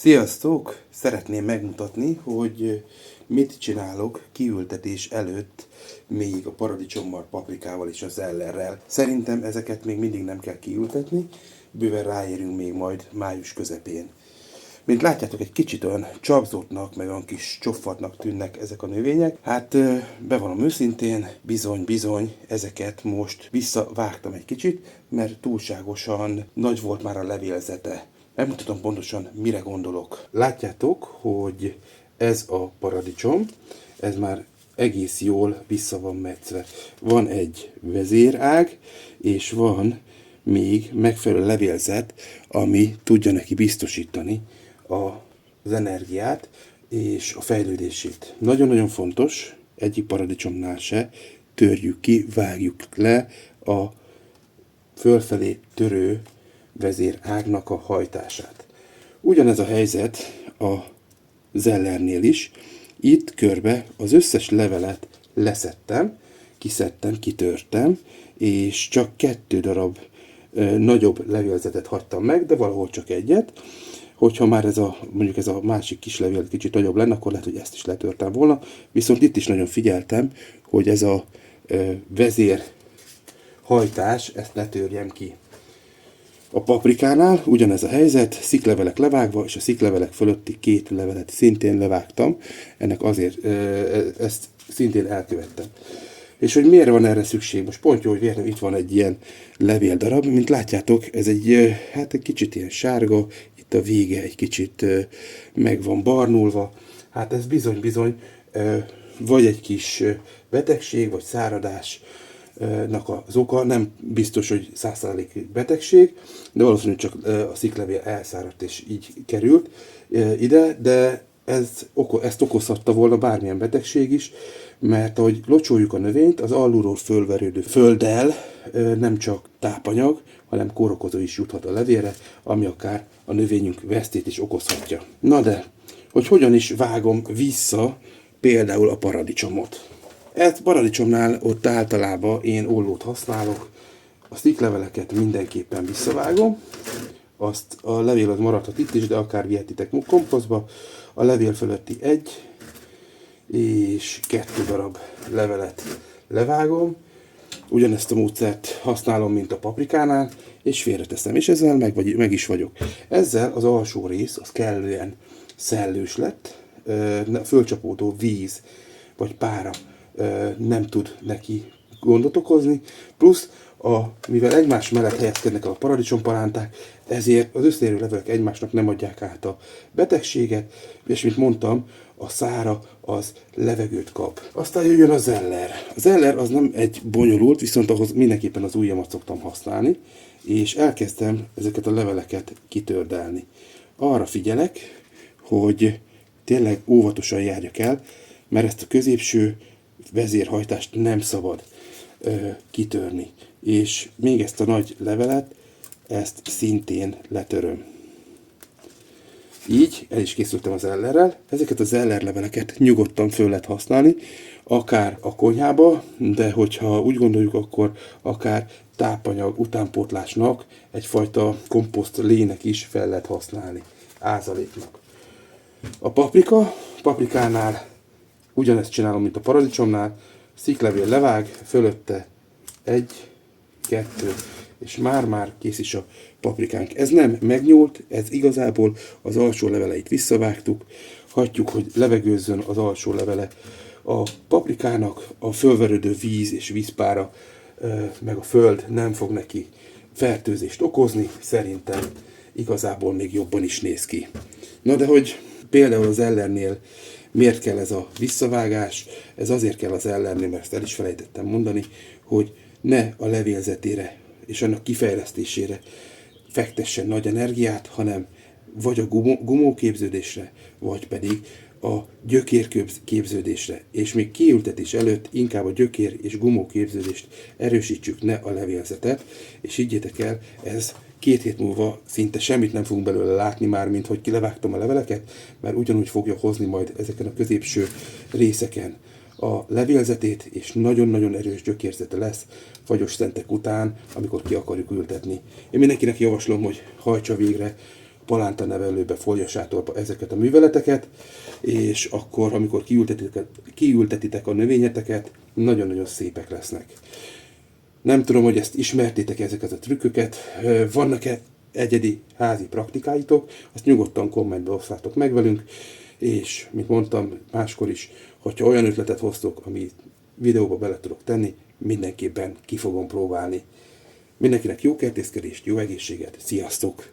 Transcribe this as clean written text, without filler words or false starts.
Sziasztok! Szeretném megmutatni, hogy mit csinálok kiültetés előtt még a paradicsommal, paprikával és a zellerrel. Szerintem ezeket még mindig nem kell kiültetni, bőven ráérünk még majd május közepén. Mint látjátok, egy kicsit olyan csapzottnak, meg olyan kis csoffatnak tűnnek ezek a növények. Hát bevallom őszintén, bizony, ezeket most visszavágtam egy kicsit, mert túlságosan nagy volt már a levélzete. Megmutatom pontosan, mire gondolok. Látjátok, hogy ez a paradicsom, ez már egész jól vissza van metszve. Van egy vezérág, és van még megfelelő levélzet, ami tudja neki biztosítani az energiát és a fejlődését. Nagyon-nagyon fontos, egyik paradicsomnál se törjük ki, vágjuk le a fölfelé törő vezérágnak a hajtását. Ugyanez a helyzet a zellernél is. Itt körbe az összes levelet leszettem, kiszedtem, kitörtem, és csak 2 darab nagyobb levélzetet hagytam meg, de valahol csak egyet. Hogyha már mondjuk ez a másik kis levél kicsit nagyobb lenne, akkor lehet, hogy ezt is letörtem volna. Viszont itt is nagyon figyeltem, hogy ez a vezér hajtás, ezt ne törjem ki. A paprikánál ugyanez a helyzet, sziklevelek levágva, és a sziklevelek fölötti 2 levelet szintén levágtam. Ennek azért ezt szintén elkövettem. És hogy miért van erre szükség? Most pont jó, hogy véletlenül itt van egy ilyen levéldarab, mint látjátok, ez egy kicsit ilyen sárga, itt a vége egy kicsit meg van barnulva. Hát ez bizony vagy egy kis betegség, vagy száradásnak az oka, nem biztos, hogy 100% betegség, de valószínűleg csak a sziklevél elszáradt és így került ide, de ezt okozhatta volna bármilyen betegség is, mert ahogy locsoljuk a növényt, az alulról fölverődő földdel nem csak tápanyag, hanem kórokozó is juthat a levélre, ami akár a növényünk vesztét is okozhatja. Na de, hogy hogyan is vágom vissza például a paradicsomot. Ezt paradicsomnál ott általában én ollót használok, a szikleveleket mindenképpen visszavágom, azt a levél az maradhat itt is, de akár vihetitek komposztba, a levél fölötti 1 és 2 darab levelet levágom, ugyanezt a módszert használom, mint a paprikánál, és félreteszem, és ezzel meg is vagyok. Ezzel az alsó rész az kellően szellős lett, fölcsapódó víz vagy pára nem tud neki gondot okozni, plusz mivel egymás mellett helyezkednek a paradicsompalánták, ezért az összeérő levelek egymásnak nem adják át a betegséget, és mint mondtam, a szára az levegőt kap. Aztán jöjjön a zeller. A zeller az nem egy bonyolult, viszont ahhoz mindenképpen az ujjamat szoktam használni, és elkezdtem ezeket a leveleket kitördelni. Arra figyelek, hogy tényleg óvatosan járjak el, mert ezt a középső vezérhajtást nem szabad kitörni. És még ezt a nagy levelet, ezt szintén letöröm. Így el is készültem az ellerrel. Ezeket az ellerleveleket nyugodtan föl lehet használni, akár a konyhába, de hogyha úgy gondoljuk, akkor akár tápanyag utánpótlásnak, egyfajta komposzt lének is fel lehet használni, ázaléknak. A paprikánál ugyanezt csinálom, mint a paradicsomnál, sziklevél levág, fölötte 1, 2, és már kész is a paprikánk. Ez nem megnyúlt, ez igazából az alsó leveleit visszavágtuk, hagyjuk, hogy levegőzzön az alsó levele. A paprikának a fölverődő víz és vízpára, meg a föld nem fog neki fertőzést okozni, szerintem igazából még jobban is néz ki. Na de hogy például az ellennél miért kell ez a visszavágás? Ez azért kell az ellennél, mert ezt el is felejtettem mondani, hogy ne a levélzetére és annak kifejlesztésére fektessen nagy energiát, hanem vagy a gumóképződésre, vagy pedig a gyökérképződésre. És még kiültetés előtt inkább a gyökér és gumóképződést erősítsük, ne a levélzetet, és higgyétek el, ez 2 hét múlva szinte semmit nem fogunk belőle látni már, mint hogy kilevágtam a leveleket, mert ugyanúgy fogja hozni majd ezeken a középső részeken a levélzetét, és nagyon-nagyon erős gyökérzete lesz fagyos szentek után, amikor ki akarjuk ültetni. Én mindenkinek javaslom, hogy hajtsa végre palántanevelőbe, folyasátorba ezeket a műveleteket, és akkor, amikor kiültetitek a növényeteket, nagyon-nagyon szépek lesznek. Nem tudom, hogy ezt ismertétek ezeket a trükköket, vannak-e egyedi házi praktikáitok, azt nyugodtan kommentbe osszátok meg velünk, és, mint mondtam máskor is, hogyha olyan ötletet hoztok, amit videóba bele tudok tenni, mindenképpen ki fogom próbálni. Mindenkinek jó kertészkedést, jó egészséget, sziasztok!